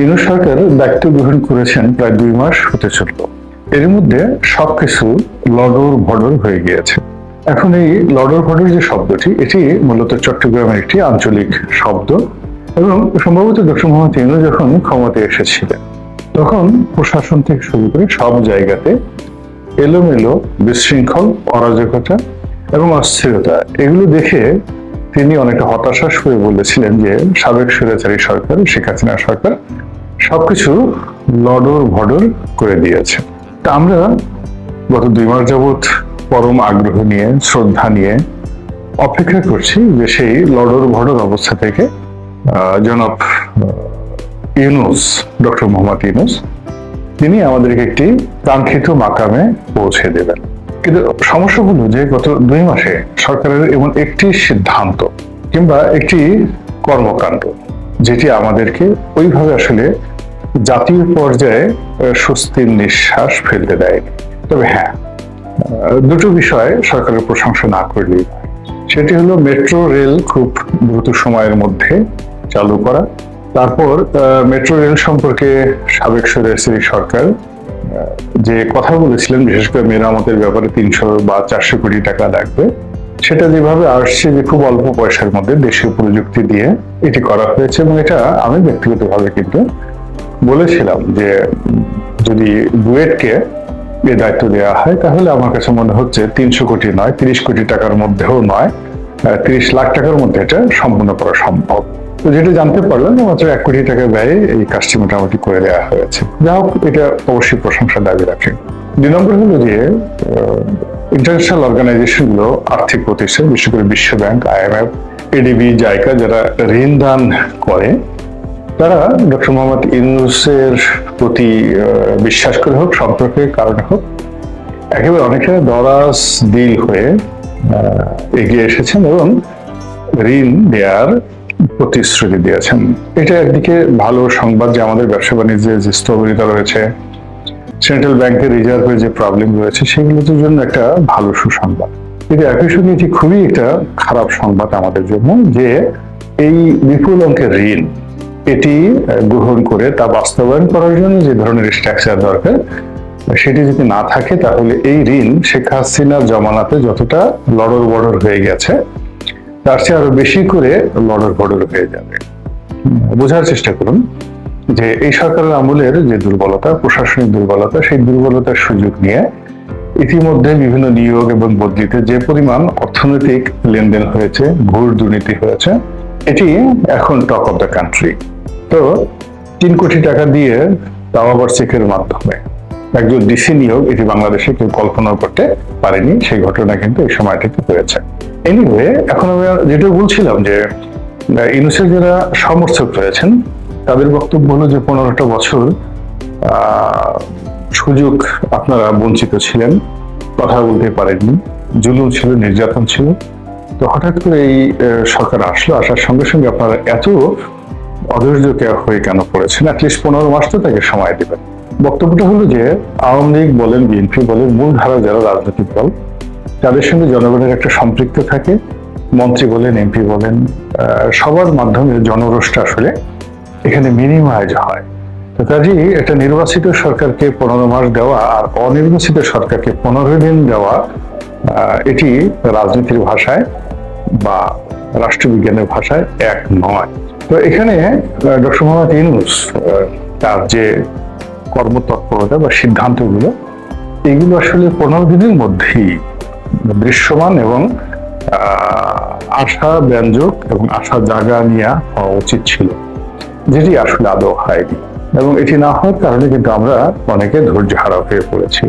ইউনূস সরকার দায়িত্ব গ্রহণ করেছেন প্রায় 2 মাস হতে চলল। এর মধ্যে সবকিছু লডর ভডর হয়ে গিয়েছে। এখন এই লডর ভডর যে শব্দটি, এটি মূলত চট্টগ্রামের একটি আঞ্চলিক শব্দ এবং সম্ভবত ডক্টর মোহাম্মদ ইউনূস যখন ক্ষমতায় এসেছিলেন তখন প্রশাসন থেকে শুরু করে সব জায়গাতে এলোমেলো, বিশৃঙ্খল, অরাজকতা এবং অস্থিরতা, এগুলো দেখে তিনি অনেকটা হতাশাস হয়ে বলেছিলেন যে সাবেক স্বৈরাচারী সরকার, শেখ হাসিনা সরকার সবকিছু লডর ভডর করে দিয়েছে। তা আমরা গত 2 মাস যাবৎ পরম আগ্রহ নিয়ে, শ্রদ্ধা নিয়ে অপেক্ষা করছি যে সেই লডর ভডর অবস্থা থেকে জনাব ইউনূস, ডক্টর মোহাম্মদ ইউনূস, তিনি আমাদেরকে একটি কাঙ্ক্ষিত মাকামে পৌঁছে দেবেন। কিন্তু সমস্যা হলো যে গত 2 মাসে সরকারের এমন একটি সিদ্ধান্ত কিংবা একটি কর্মকাণ্ড যেটি আমাদেরকে ওইভাবে আসলে জাতীয় পর্যায়ে স্বস্তির নিঃশ্বাস ফেলতে দেয়নি। তবে হ্যাঁ, দুটো বিষয় সরকারের প্রশংসা না করলেই নয়। সেটি হলো মেট্রো রেল খুব দ্রুত সময়ের মধ্যে চালু করা। তারপর মেট্রো রেল সম্পর্কে সাবেক স্বৈরাচারী সরকার যে কথা বলেছিলেন, বিশেষ করে মেরামতের ব্যাপারে 300 বা 400 কোটি টাকা লাগবে, সেটা যেভাবে আসছে যে খুব অল্প পয়সার মধ্যে দেশীয় প্রযুক্তি দিয়ে এটি করা হয়েছে। এবং এটা আমি ব্যক্তিগতভাবে কিন্তু বলেছিলাম যে যদি বুয়েটকে এই দায়িত্ব দেওয়া হয় তাহলে আমার কাছে মনে হচ্ছে 300 কোটি নয়, 30 কোটি টাকার মধ্যেও নয়, 30 লাখ টাকার মধ্যে এটা সম্পূর্ণ করা সম্ভব। তো যেটা জানতে পারলাম যে মাত্র 1 কোটি টাকা ব্যয়ে এই কাজটি মোটামুটি করে দেওয়া হয়েছে। যা হোক, এটা অবশ্যই প্রশংসার দাবি রাখে। 2 নম্বর হলো যে ইন্টারন্যাশনাল অর্গানাইজেশন গুলো, আর্থিক প্রতিষ্ঠান, বিশেষ করে বিশ্ব ব্যাংক, IMF, ADB, জাইকা, যারা ঋণ দান করে, তারা ডক্টর মোহাম্মদ ইউনূসের প্রতি বিশ্বাস করে হোক, সম্পর্কের কারণে হোক, একেবারে অনেকটা দরাজ দিল হয়ে এগিয়ে এসেছেন এবং ঋণ দেওয়ার প্রতিশ্রুতি দিয়েছেন। এটা একদিকে ভালো সংবাদ যে আমাদের ব্যবসা বাণিজ্যে যে স্থবিরতা রয়েছে, সেন্ট্রাল ব্যাংকের রিজার্ভের যে প্রবলেম রয়েছে, সেগুলোর জন্য একটা ভালো সুসংবাদ। কিন্তু একই সঙ্গে এটি খুবই একটা খারাপ সংবাদ আমাদের জন্য যে এই বিপুল অঙ্কের ঋণ এটি গ্রহণ করে তা বাস্তবায়ন করার জন্য যে ধরনের স্ট্রাকচার দরকার সেটি যদি না থাকে, তাহলে এই ঋণ শেখ হাসিনার জমানাতে যতটা লড়র বড়র হয়ে গেছে তার চেয়ে আরো বেশি করে লড়র বড়র হয়ে যাবে। বোঝার চেষ্টা করুন যে এই সরকারের আমলের যে দুর্বলতা, প্রশাসনিক দুর্বলতা, সেই দুর্বলতার সুযোগ নিয়ে ইতিমধ্যে বিভিন্ন নিয়োগ এবং বদলিতে যে পরিমাণ অর্থনৈতিক লেনদেন হয়েছে, ঘুষ দুর্নীতি হয়েছে, এটি এখন টক অফ দ্য কান্ট্রি। তো 3 কোটি টাকা দিয়ে, তাও আবার চেকের মাধ্যমে, একজন ডিসি নিয়োগ, এটি বাংলাদেশে কেউ কল্পনা করতে পারেনি। সেই ঘটনা কিন্তু এই সময়টাতে হয়েছে। এনিওয়ে, এখন আমি যেটা বলছিলাম যে ইউনূসের যারা সমর্থক রয়েছেন তাদের বক্তব্য হলো যে 15টা বছর সুযোগ আপনারা বঞ্চিত ছিলেন, কথা বলতে পারেননি, জুলুম ছিল, নির্যাতন ছিল। তো হঠাৎ করে এই সরকার আসলো, আসার সঙ্গে সঙ্গে আপনারা এত অধৈর্য হয়ে কেন পড়েছেন? অ্যাটলিস্ট 15 মাস তো তাকে সময় দেবেন। বক্তব্যটা হলো যে আওয়ামী লীগ বলেন, বিএনপি বলেন, মূলধারা যারা রাজনৈতিক দল, তাদের সঙ্গে জনগণের একটা সম্পৃক্ত থাকে। মন্ত্রী বলেন, এমপি বলেন, সবার মাধ্যমে জনরোষটা আসলে এখানে মিনিমাইজ হয়। তো কাজেই একটা নির্বাচিত সরকারকে 15 মাস দেওয়া আর অনির্বাচিত সরকারকে 15 দিন দেওয়া, এটি রাজনীতির ভাষায় বা রাষ্ট্রবিজ্ঞানের ভাষায় এক নয়। তো এখানে ডক্টর মোহাম্মদ ইউনূস তার যে কর্মতৎপরতা বা সিদ্ধান্তগুলো, এগুলো আসলে 15 দিনের মধ্যেই দৃশ্যমান এবং আশা ব্যঞ্জক এবং আশা জাগা নিয়ে হওয়া উচিত ছিল, যেটি আসলে আদৌ হয়নি। এবং এটি না হওয়ার কারণে কিন্তু আমরা অনেকে ধৈর্য হারা হয়ে পড়েছি।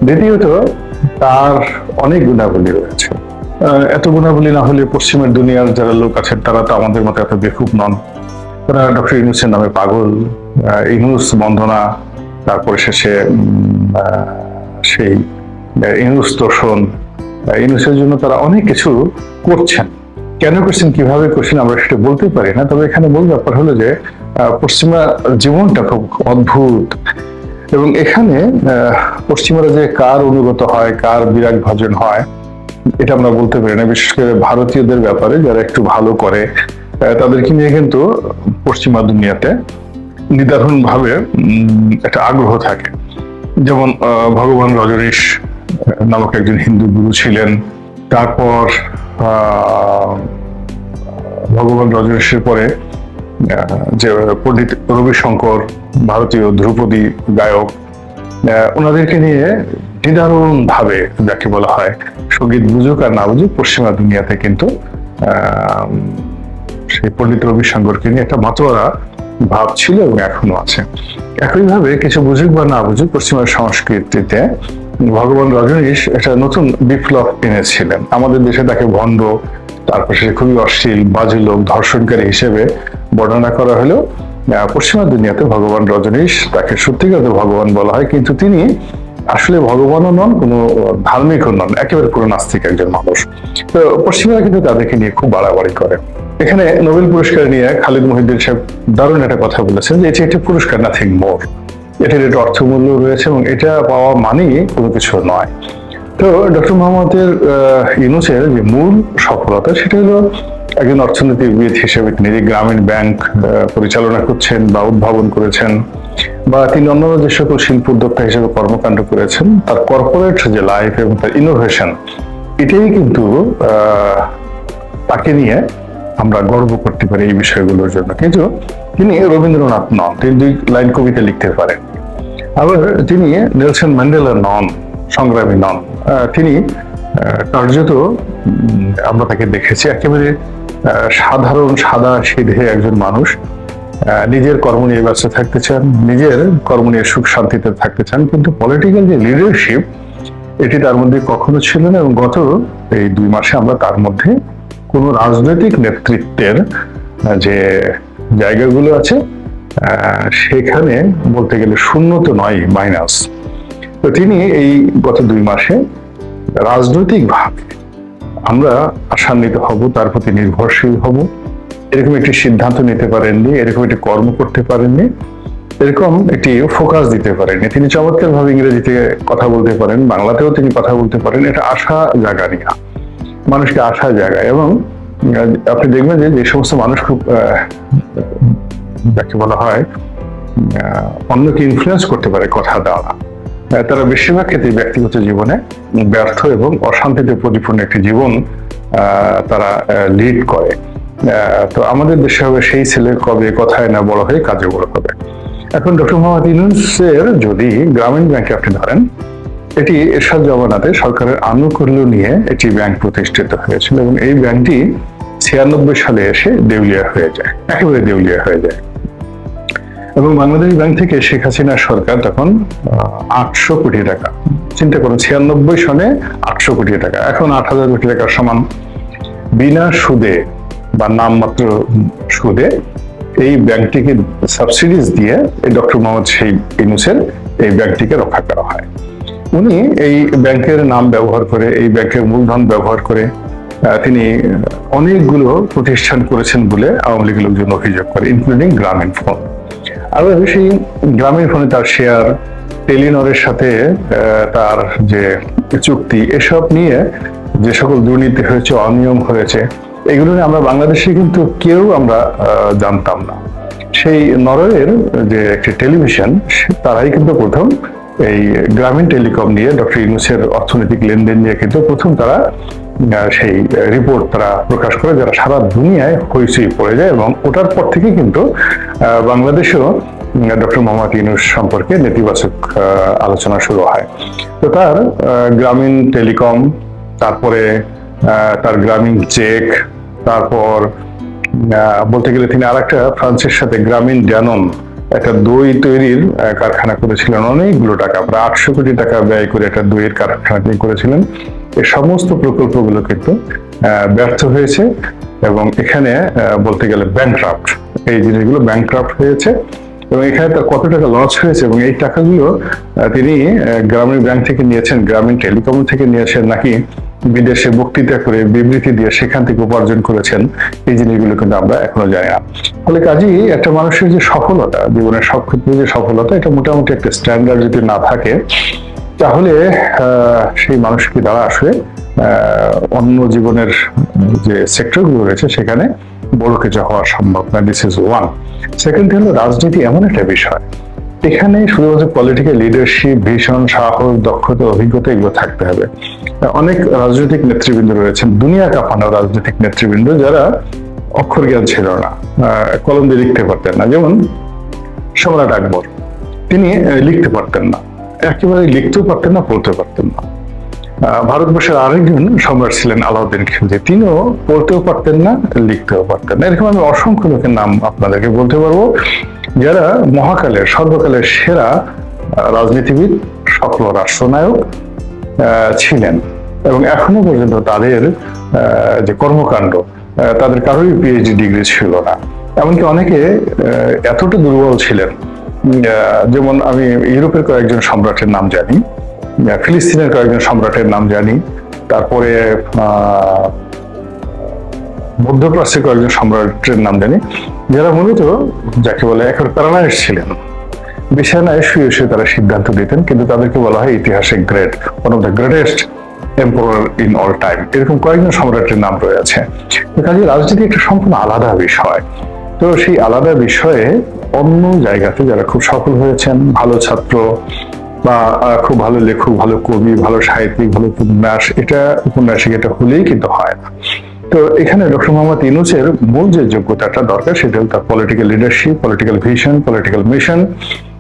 দ্বিতীয়ত, তার অনেক গুণাবলী রয়েছে। এত গুণাবলী না হলে পশ্চিমের দুনিয়ার যারা লোক আছেন তারা তো আমাদের মতো এত বেকুব নন। তারা ডক্টর ইউনূসের নামে পাগল, ইউনূস বন্দনা, তারপরে শেষে সেই ইউনূস তোষণ, ইউনূসের জন্য তারা অনেক কিছু করছেন। কেন করছেন, কিভাবে করছেন, আমরা সেটা বলতে পারি না। তবে এখানে মূল ব্যাপার হলো যে পশ্চিমা জীবনটা খুব অদ্ভুত এবং এখানে পশ্চিমারা যে কার অনুগত হয়, কার বিরাগ ভাজন হয়, এটা আমরা বলতে পারি না। বিশেষ করে ভারতীয়দের ব্যাপারে যারা একটু ভালো করে তাদেরকে নিয়ে কিন্তু পশ্চিমা দুনিয়াতে নিদারুণ ভাবে একটা আগ্রহ থাকে। যেমন ভগবান রজনীশ নামক একজন হিন্দু গুরু ছিলেন। তারপর ভগবান রজনীশের পরে যে পণ্ডিত রবিশঙ্কর, ভারতীয় ধ্রুপদী গায়ক, ওনাদেরকে নিয়ে নিদারুণ ভাবে, যাকে বলা হয় সঙ্গীত বুঝুক আর না বুঝুক, পশ্চিমা দুনিয়াতে কিন্তু সেই পণ্ডিত রবিশঙ্করকে নিয়ে একটা মাতোয়ারা ভাব ছিল এবং এখনো আছে। একইভাবে কিছু বুঝুক বা না বুঝুক, পশ্চিমা সংস্কৃতিতে ভগবান রজনীশ একটা নতুন বিপ্লব এনেছিলেন। আমাদের দেশে তাকে ভণ্ড, তারপর সে খুবই অশ্লীল, বাজে লোক, ধর্ষণকারী হিসেবে বর্ণনা করা হলেও পশ্চিমা দুনিয়াতে ভগবান রজনীশ, তাকে সত্যিকার ভগবান বলা হয়, কিন্তু তিনি আসলে ভগবানও নন, কোনো ধার্মিকও নন, একেবারে পুরো নাস্তিক একজন মানুষ। তো পশ্চিমারা কিন্তু তাদেরকে নিয়ে খুব বাড়াবাড়ি করে। এখানে নোবেল পুরস্কার নিয়ে খালিদ মহিউদ্দিন সাহেব দারুণ একটা কথা বলেছেন যে এটি একটি পুরস্কার, নাথিং মোর। এটার একটা অর্থমূল্য রয়েছে এবং এটা পাওয়া মানেই কোনো কিছু নয়। তো ডক্টর মোহাম্মদের ইউনূসের যে মূল সফলতা, সেটা হলো একজন অর্থনীতিবিদ হিসেবে তিনি যে গ্রামীণ ব্যাংক পরিচালনা করছেন বা উদ্ভাবন করেছেন, বা তিনি অন্যান্য যে সকল শিল্প উদ্যোক্তা হিসেবে কর্মকাণ্ড করেছেন, তার কর্পোরেট যে লাইফ এবং তার ইনোভেশন, এটাই কিন্তু তাকে নিয়ে আমরা গর্ব করতে পারি এই বিষয়গুলোর জন্য। কিন্তু তিনি রবীন্দ্রনাথ নন, তিনি 2 লাইন কবিতা লিখতে পারেন। আবার তিনি নেলসন ম্যান্ডেলা নন, সংগ্রামী নন। তিনি কার্যত আমরা তাকে দেখেছি একেবারে সাধারণ, সাদা সিধে একজন মানুষ, নিজের কর্ম নিয়ে ব্যস্ত থাকতে চান, নিজের কর্ম নিয়ে সুখ শান্তিতে থাকতে চান, কিন্তু পলিটিক্যাল যে লিডারশিপ, এটি তার মধ্যে কখনো ছিল না। এবং গত এই 2 মাসে আমরা তার মধ্যে কোনো রাজনৈতিক নেতৃত্বের যে জায়গাগুলো আছে সেখানে বলতে গেলে শূন্য তো নয়, মাইনাস। তো তিনি এই গত 2 মাসে রাজনৈতিকভাবে আমরা আশান্বিত হব, তার প্রতি নির্ভরশীল হব, এরকম একটি সিদ্ধান্ত নিতে পারেননি, এরকম একটি কর্ম করতে পারেননি, এরকম একটি ফোকাস দিতে পারেননি। তিনি চমৎকার ভাবে ইংরেজিতে কথা বলতে পারেন, বাংলাতেও তিনি কথা বলতে পারেন। এটা আশা জায়গা নিয়ে, মানুষকে আশা জায়গায়। এবং আপনি দেখবেন যে যে সমস্ত মানুষ খুব যাকে বলা হয় অন্যকে ইনফ্লুয়েন্স করতে পারে কথা দ্বারা, তারা বেশিরভাগ ক্ষেত্রে ব্যক্তিগত জীবনে ব্যর্থ এবং অশান্তিতে পরিপূর্ণ একটি জীবন তারা লিড করে। তো আমাদের দেশে হবে সেই ছেলে কবে কথায় না বড় হয়ে কাজে বড় হবে। এখন ডক্টর মোহাম্মদ ইউনূসের যদি গ্রামীণ ব্যাংকে আপনি ধরেন, এটি এরশাদ জমানাতে সরকারের আনুকূল্য নিয়ে একটি ব্যাংক প্রতিষ্ঠিত হয়েছিল এবং এই ব্যাংকটি 96 সালে এসে দেউলিয়া হয়ে যায়, একেবারে দেউলিয়া হয়ে যায়। এবং বাংলাদেশ ব্যাংক থেকে শেখ হাসিনা সরকার তখন 800 কোটি টাকা, চিন্তা করুন 96 সনে 800 কোটি টাকা, এখন 8000 কোটি টাকার সমান, বিনা সুদে বা নামমাত্র সুদে এই ব্যাংকটিকে সাবসিডিজ দিয়ে এই ডক্টর মোহাম্মদ ইউনূসের এই ব্যাংকটিকে রক্ষা করা হয়। উনি এই ব্যাংকের নাম ব্যবহার করে, এই ব্যাংকের মূলধন ব্যবহার করে তিনি অনেকগুলো প্রতিষ্ঠান করেছেন বলে আওয়ামী লীগের লোকজন অভিযোগ করে, ইনক্লুডিং গ্রামীণ ফোন। আর সেই গ্রামীণ ফোনে তার শেয়ার, টেলিনরের সাথে তার যে চুক্তি, এসব নিয়ে যে সকল দুর্নীতি হয়েছে, অনিয়ম হয়েছে, এগুলো নিয়ে আমরা বাংলাদেশে কিন্তু কেউ আমরা জানতাম না। সেই নরওয়ের যে একটি টেলিভিশন, তারাই কিন্তু প্রথম এই গ্রামীণ টেলিকম নিয়ে, ডক্টর ইউনূসের অর্থনৈতিক লেনদেন নিয়ে কিন্তু প্রথম তারা সেই রিপোর্ট তারা প্রকাশ করে, যারা সারা দুনিয়ায় হইচই পড়ে যায়। এবং ওটার পর থেকে কিন্তু বাংলাদেশেও ডক্টর মোহাম্মদ ইউনূস সম্পর্কে নেতিবাচক আলোচনা শুরু হয়। তো তার গ্রামীণ টেলিকম, তারপরে তার গ্রামীণ চেক, তারপর বলতে গেলে তিনি আরেকটা ফ্রান্সের সাথে গ্রামীণ ড্যানন একটা দই তৈরির কারখানা করেছিলেন, অনেকগুলো টাকা, প্রায় 800 কোটি টাকা ব্যয় করে একটা দইয়ের কারখানা তিনি করেছিলেন। এই সমস্ত প্রকল্পগুলো কিন্তু ব্যর্থ হয়েছে এবং এখানে বলতে গেলে ব্যাংকরাপ্ট, এই জিনিসগুলো ব্যাংকরাপ্ট হয়েছে এবং এখানে তার কত টাকা লস হয়েছে এবং এই টাকাগুলো তিনি গ্রামীণ ব্যাংক থেকে নিয়েছেন, গ্রামীণ টেলিকম থেকে নিয়েছেন, নাকি বিদেশে বক্তৃতা করে বিবৃতি দিয়ে সেখান থেকে উপার্জন করেছেন, এই জিনিসগুলো কিন্তু আমরা এখনো জানি না। ফলে কাজেই একটা মানুষের যে সফলতা, জীবনের সব ক্ষেত্রে যে সফলতা, এটা মোটামুটি একটা স্ট্যান্ডার্ড যদি না থাকে, তাহলে সেই মানুষকে দ্বারা আসলে অন্য জীবনের যে সেক্টরগুলো রয়েছে সেখানে বড় কিছু হওয়া সম্ভব না। This is one. সেকেন্ড হলো রাজনীতি এমন একটা বিষয়, এখানে শুধুমাত্র পলিটিক্যাল লিডারশিপ, ভিশন, সাহস, দক্ষতা, অভিজ্ঞতা এগুলো থাকতে হবে। অনেক রাজনৈতিক নেতৃবৃন্দ রয়েছেন, দুনিয়া কাঁপানো রাজনৈতিক নেতৃবৃন্দ, যারা অক্ষর জ্ঞান ছিল না, কলম দিয়ে লিখতে পারতেন না। যেমন সম্রাট আকবর, তিনি লিখতে পারতেন না, একেবারে লিখতেও পারতেন না, পড়তে পারতেন না। ভারতবর্ষের আরেকজন সম্রাট ছিলেন আলাউদ্দিন খিলজি, তিনিও পড়তেও পারতেন না, লিখতেও পারতেন না। এরকম আমি অসংখ্য লোকের নাম আপনাদেরকে বলতে পারবো, যারা মহাকালের, সর্বকালের সেরা রাজনীতিবিদ, সফল রাষ্ট্রনায়ক ছিলেন, এবং এখনো পর্যন্ত তাদের যে কর্মকাণ্ড, তাদের কারোরই পিএইচডি ডিগ্রি ছিল না। এমনকি অনেকে এতটা দুর্বল ছিলেন, যেমন আমি ইউরোপের কয়েকজন সম্রাটের নাম জানি, ফিলিস্তিনের কয়েকজন সম্রাটের নাম জানি, তারপরে মধ্যপ্রাচ্যের কয়েকজন সম্রাটের নাম জানি, যারা মূলত যাকে বলে এখন প্যারালাইজ ছিলেন, বিছানায় শুয়ে শুয়ে তারা সিদ্ধান্ত দিতেন, কিন্তু তাদেরকে বলা হয় ইতিহাসে great, one of the greatest emperor in all time. এরকম কয়েকজন সম্রাটের নাম রয়েছে। কাজে রাজনীতি একটা সম্পূর্ণ আলাদা বিষয়। তো সেই আলাদা বিষয়ে অন্য জায়গাতে যারা খুব সফল হয়েছেন, ভালো ছাত্র বা খুব ভালো লেখক, ভালো কবি, ভালো সাহিত্যিক, ভালো উপন্যাসিক এটা হলেই কিন্তু হয় না। তো এখানে ডক্টর মোহাম্মদ ইউনূসের মূল যে যোগ্যতাটা দরকার, সেটা হল তার political leadership, political vision, political mission.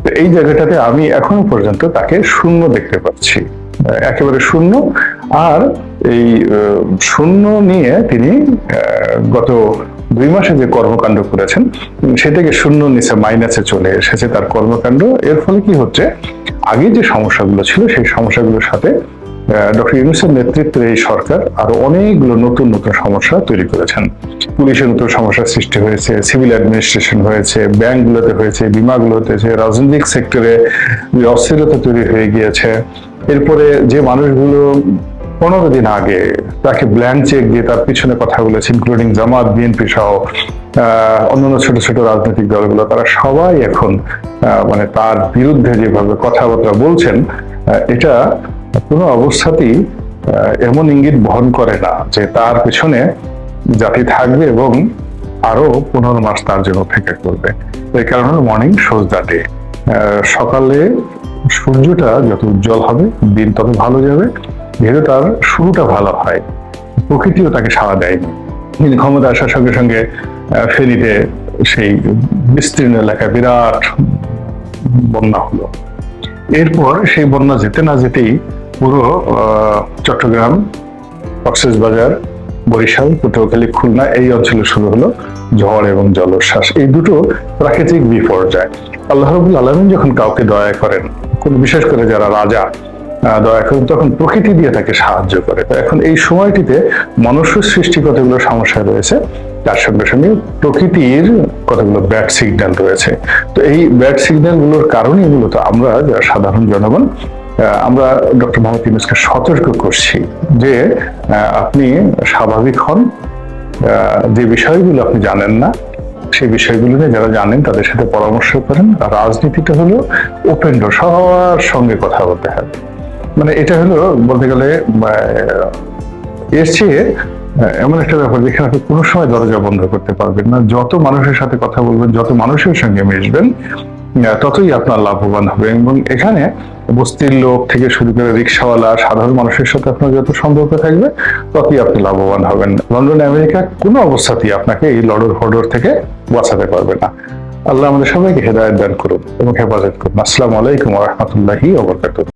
তো এই জায়গাটাতে আমি এখনো পর্যন্ত তাকে শূন্য দেখতে পাচ্ছি, একেবারে শূন্য। আর এই শূন্য নিয়ে তিনি গত 2 মাসে যে কর্মকাণ্ড করেছেন, সেটাকে শূন্য নিচে মাইনাসে চলে এসেছে তার কর্মকাণ্ড। এর ফলে কি হচ্ছে, আগে যে সমস্যাগুলো ছিল সেই সমস্যাগুলোর সাথে ডক্টর ইউনূসের নেতৃত্বে এই সরকার আরো অনেকগুলো নতুন নতুন সমস্যা তৈরি করেছেন। পুলিশের নতুন সমস্যার সৃষ্টি হয়েছে, সিভিল অ্যাডমিনিস্ট্রেশন হয়েছে, ব্যাংকগুলোতে হয়েছে, বিমাগুলোতে হয়েছে, রাজনৈতিক সেক্টরে যে অস্থিরতা তৈরি হয়ে গিয়েছে। এরপরে যে মানুষগুলো 15 দিন আগে তাকে ব্ল্যাঙ্ক চেক দিয়ে তার পিছনে কথা বলেছে, ইনক্লুডিং জামাত, বিএনপি সহ অন্যান্য ছোট ছোট রাজনৈতিক দলগুলো, তারা সবাই এখন মানে তার বিরুদ্ধে যেভাবে কথাবার্তা বলছেন, এটা কোনো অবস্থাতেই এমন ইঙ্গিত বহন করে না যে তার পেছনে জাতি থাকবে এবং আরো 15 মাস তার জন্য অপেক্ষা করবে। এই কারণে মর্নিং শোজ দ্য ডে, সকালে সূর্যটা যত উজ্জ্বল হবে দিন তত ভালো যাবে, যেহেতু তার শুরুটা ভালো হয়। প্রকৃতিও তাকে সাড়া দেয়নি। কিন্তু ক্ষমতা আসার সঙ্গে সঙ্গে ফেনীতে সেই বিস্তীর্ণ এলাকায় বিরাট বন্যা হলো। এরপর সেই বন্যা যেতে না যেতেই পুরো চট্টগ্রাম, কক্সবাজার, বরিশাল, পটুয়াখালী, খুলনা এই অঞ্চলে শুরু হলো ঝড় এবং জলোচ্ছ্বাস। এই দুটো প্রাকৃতিক বিপর্যয়। আল্লাহ রাব্বুল আলামিন যখন কাউকে দয়া করেন, কোন বিশেষ করে যারা রাজা দয়া করেন, তখন প্রকৃতি দিয়ে তাকে সাহায্য করে। তো এখন এই সময়টিতে মনুষ্য সৃষ্টি কতগুলো সমস্যা রয়েছে, তার সঙ্গে সঙ্গে প্রকৃতির কতগুলো ব্যাড সিগন্যাল রয়েছে। তো এই ব্যাড সিগন্যাল গুলোর কারণে মূলত আমরা যারা সাধারণ জনগণ, আমরা ডক্টর মোহাম্মদ ইউনূসকে সতর্ক করছি যে আপনি স্বাভাবিক হন, যে বিষয়গুলো আপনি জানেন না সেই বিষয়গুলো নিয়ে যারা জানেন তাদের সাথে পরামর্শ করেন। আর রাজনীতিটা হলো ওপেন ডোর, সবার সঙ্গে কথা বলতে হবে। মানে এটা হলো বলতে গেলে এর চেয়ে এমন একটা ব্যাপার যেখানে আপনি কোনো সময় দরজা বন্ধ করতে পারবেন না। যত মানুষের সাথে কথা বলবেন, যত মানুষের সঙ্গে মিশবেন, ততই আপনার লাভবান হবে। এবং এখানে বস্তির লোক থেকে শুরু করে রিক্সাওয়ালা, সাধারণ মানুষের সাথে আপনার যত সম্পর্ক থাকবে, ততই আপনি লাভবান হবেন। লন্ডন, আমেরিকা কোনো অবস্থাতেই আপনাকে এই লড়র হড়র থেকে বাঁচাতে পারবে না। আল্লাহ আমাদের সবাইকে হেদায়েত দান করুন এবং হেফাজত করুন। আসসালামু আলাইকুম ওয়া রাহমাতুল্লাহি ওয়া বারাকাতুহু।